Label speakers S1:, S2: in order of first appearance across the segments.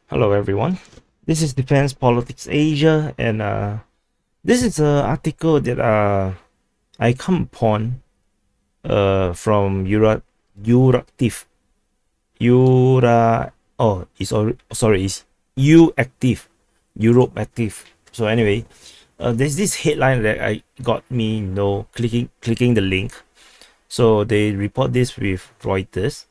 S1: Hello everyone. This is Defense Politics Asia, and this is an article that I come upon from Euractiv. Eura oh it's sorry, it's Active, Europe Active. So anyway, there's this headline that I got me clicking the link. So they report this with Reuters.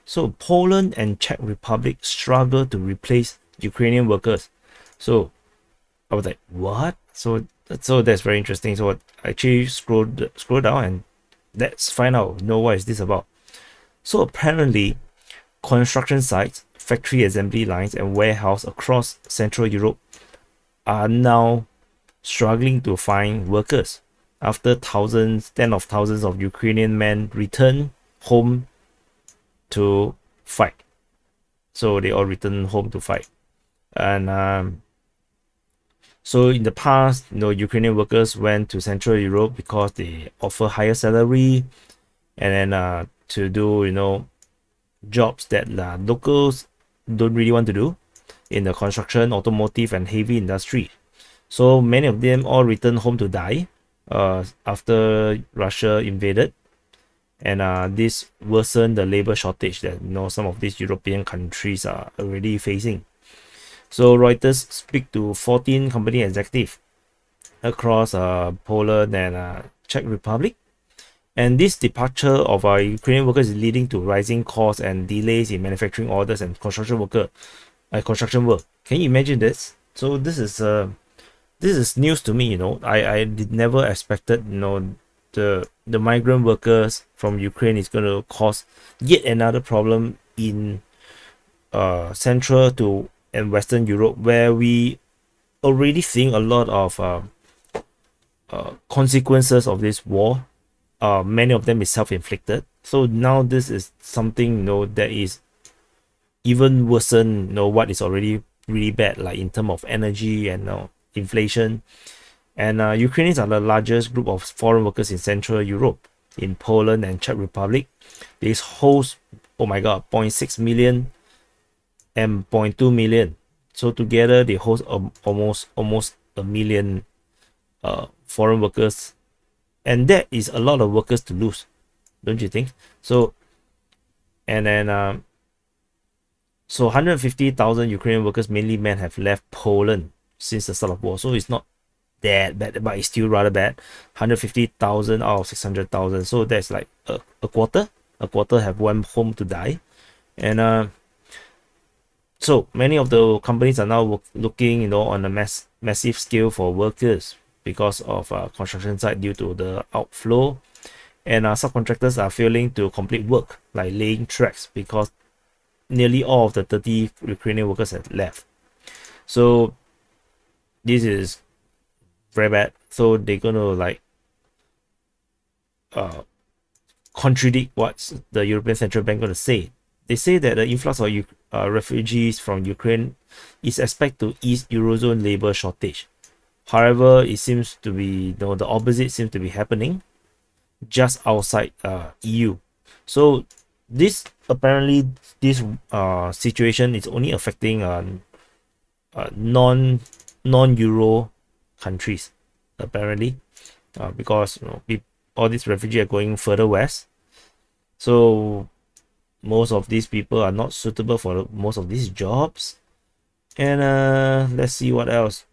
S1: So Poland and Czech Republic struggle to replace Ukrainian workers. So I was like, what? So that's very interesting. So I actually scroll down and let's find out. What is this about? So apparently, construction sites, factory assembly lines, and warehouse across Central Europe are now struggling to find workers after tens of thousands of Ukrainian men return home to fight. So they all return home to fight. And so in the past, Ukrainian workers went to Central Europe because they offer higher salary, and then to do jobs that locals don't really want to do in the construction, automotive, and heavy industry. So many of them all returned home to die after Russia invaded, and this worsened the labor shortage that some of these European countries are already facing. So Reuters speak to 14 company executives across Poland and Czech Republic, and this departure of our Ukrainian workers is leading to rising costs and delays in manufacturing orders and construction work. Can you imagine this? So this is news to me. I did never expected the migrant workers from Ukraine is going to cause yet another problem in Central to and Western Europe, where we already seeing a lot of consequences of this war. Many of them is self-inflicted. So now this is something that is even worsen what is already really bad, like in terms of energy and inflation. And Ukrainians are the largest group of foreign workers in Central Europe. In Poland and Czech Republic, they host, oh my god, 0.6 million and 0.2 million. So together they host almost a million foreign workers, and that is a lot of workers to lose, don't you think? So and then so 150,000 Ukrainian workers, mainly men, have left Poland since the start of war. So it's not that bad, but it's still rather bad. 150,000 out of 600,000. So that's like a quarter. A quarter have went home to die, and so many of the companies are now looking, on a massive scale for workers because of construction site due to the outflow, and subcontractors are failing to complete work like laying tracks because nearly all of the 30 Ukrainian workers have left. So this is very bad. So they're gonna contradict what the European Central Bank gonna say. They say that the influx of refugees from Ukraine is expected to ease Eurozone labor shortage. However, it seems to be the opposite seems to be happening just outside EU. So this situation is only affecting non-Euro countries apparently, because all these refugees are going further west. So most of these people are not suitable for most of these jobs. And let's see what else.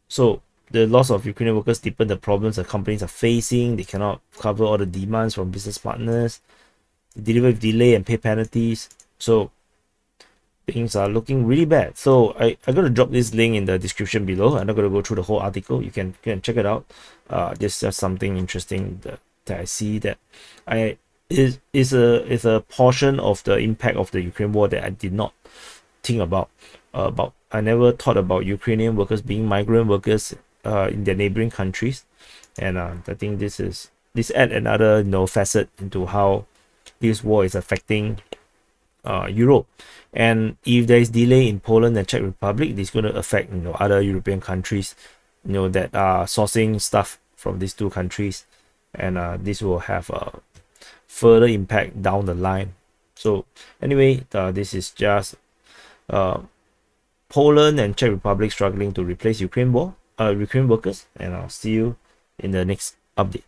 S1: So the loss of Ukrainian workers deepen the problems that companies are facing. They cannot cover all the demands from business partners, deliver with delay and pay penalties. So things are looking really bad. So I'm gonna drop this link in the description below. I'm not gonna go through the whole article. You can check it out. This is something interesting that I see that is a portion of the impact of the Ukraine war that I did not think about. I never thought about Ukrainian workers being migrant workers in their neighboring countries, and I think this add another facet into how this war is affecting Europe. And if there is delay in Poland and Czech Republic, this is going to affect other European countries that are sourcing stuff from these two countries, and this will have a further impact down the line. So anyway, this is just Poland and Czech Republic struggling to replace Ukraine workers, and I'll see you in the next update.